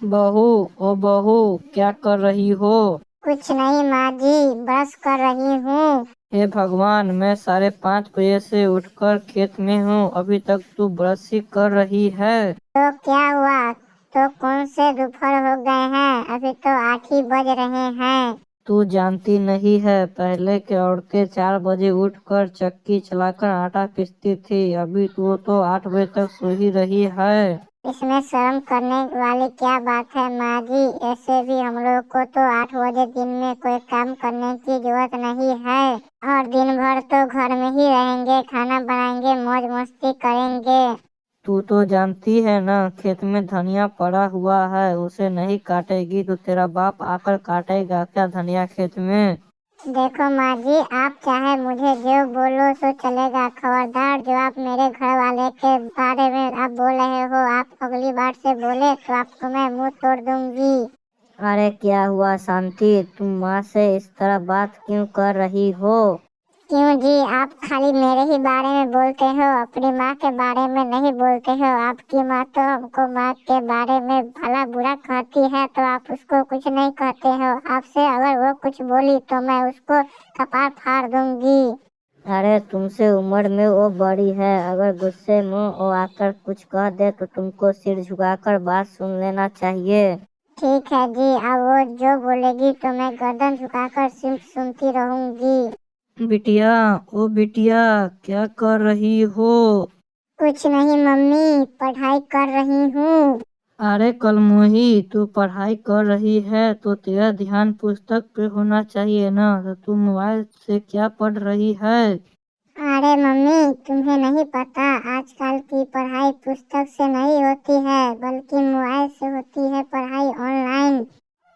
बहू, ओ बहू, क्या कर रही हो? कुछ नहीं माँ जी, ब्रश कर रही हूँ। हे भगवान, मैं 5:30 बजे से उठकर खेत में हूँ, अभी तक तू ब्रश ही कर रही है। तो क्या हुआ? तो कौन से दोपहर हो गए हैं? अभी तो 8 ही बज रहे हैं। तू जानती नहीं है, पहले के औरतें 4 बजे उठकर चक्की चलाकर आटा पीसती थी। अभी तू तो 8 बजे तक सो ही रही है। इसमें शर्म करने वाली क्या बात है माँ जी? ऐसे भी हम लोग को तो 8 बजे दिन में कोई काम करने की जरूरत नहीं है और दिन भर तो घर में ही रहेंगे, खाना बनाएंगे, मौज मस्ती करेंगे। तू तो जानती है ना, खेत में धनिया पड़ा हुआ है, उसे नहीं काटेगी तो तेरा बाप आकर काटेगा क्या धनिया खेत में? देखो माँ जी, आप चाहे मुझे जो बोलो सो चलेगा। खबरदार, जो आप मेरे घर वाले के बारे में आप बोल रहे हो, आप अगली बार से बोले तो आपको मैं मुंह तोड़ दूंगी। अरे क्या हुआ शांति, तुम माँ से इस तरह बात क्यों कर रही हो? क्यों जी, आप खाली मेरे ही बारे में बोलते हो, अपनी माँ के बारे में नहीं बोलते हो। आपकी माँ तो हमको माँ के बारे में भला बुरा कहती है तो आप उसको कुछ नहीं कहते हो। आपसे अगर वो कुछ बोली तो मैं उसको कपार फाड़ दूंगी। अरे तुमसे उम्र में वो बड़ी है, अगर गुस्से में वो आकर कुछ कह दे तो तुमको सिर झुकाकर बात सुन लेना चाहिए। ठीक है जी, अब वो जो बोलेगी तो मैं गर्दन झुकाकर सिर्फ सुनती रहूंगी। बिटिया, ओ बिटिया, क्या कर रही हो? कुछ नहीं मम्मी, पढ़ाई कर रही हूँ। अरे कलमोही, तू पढ़ाई कर रही है तो तेरा ध्यान पुस्तक पे होना चाहिए ना, तो तू मोबाइल से क्या पढ़ रही है? अरे मम्मी, तुम्हें नहीं पता, आजकल की पढ़ाई पुस्तक से नहीं होती है बल्कि मोबाइल से होती है पढ़ाई ऑनलाइन।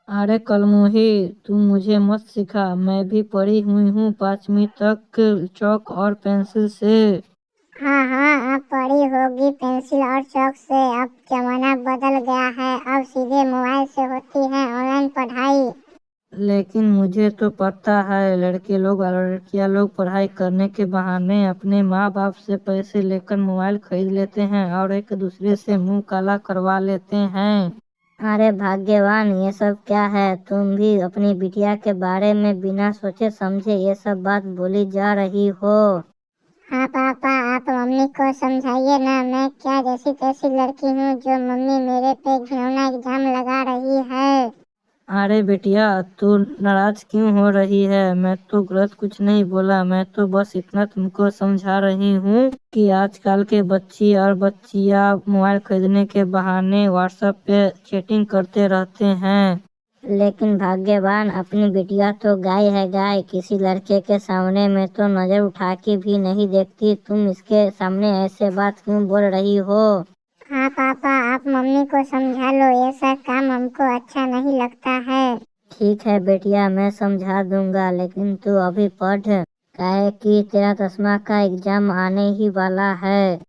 अरे कलमोही, तू मुझे मत सिखा, मैं भी पढ़ी हुई हूँ 5वीं तक चौक और पेंसिल से। हाँ हाँ, अब पढ़ी होगी पेंसिल और चौक से। अब जमाना बदल गया है, अब सीधे मोबाइल से होती है ऑनलाइन पढ़ाई। लेकिन मुझे तो पता है, लड़के लोग और लड़कियां लोग पढ़ाई करने के बहाने अपने माँ बाप से पैसे लेकर मोबाइल खरीद लेते हैं और एक दूसरे से मुंह काला करवा लेते हैं। अरे भाग्यवान, ये सब क्या है? तुम भी अपनी बिटिया के बारे में बिना सोचे समझे ये सब बात बोली जा रही हो। हाँ पापा, आप मम्मी को समझाइए ना। मैं क्या जैसी तैसी लड़की हूँ जो मम्मी मेरे पे घिनौना इल्जाम लगा रही है। अरे बेटिया, तू नाराज क्यों हो रही है? मैं तो गलत कुछ नहीं बोला, मैं तो बस इतना तुमको समझा रही हूँ कि आजकल के बच्ची और बच्चियाँ मोबाइल खरीदने के बहाने व्हाट्सएप पे चैटिंग करते रहते हैं। लेकिन भाग्यवान, अपनी बिटिया तो गाय है गाय, किसी लड़के के सामने में तो नजर उठा के भी नहीं देखती। तुम इसके सामने ऐसे बात क्यों बोल रही हो? हाँ पापा, आप मम्मी को समझा लो, ये सब काम हमको अच्छा नहीं लगता है। ठीक है बेटिया, मैं समझा दूंगा, लेकिन तू अभी पढ़, काहे कि तेरा 10वां का एग्जाम आने ही वाला है।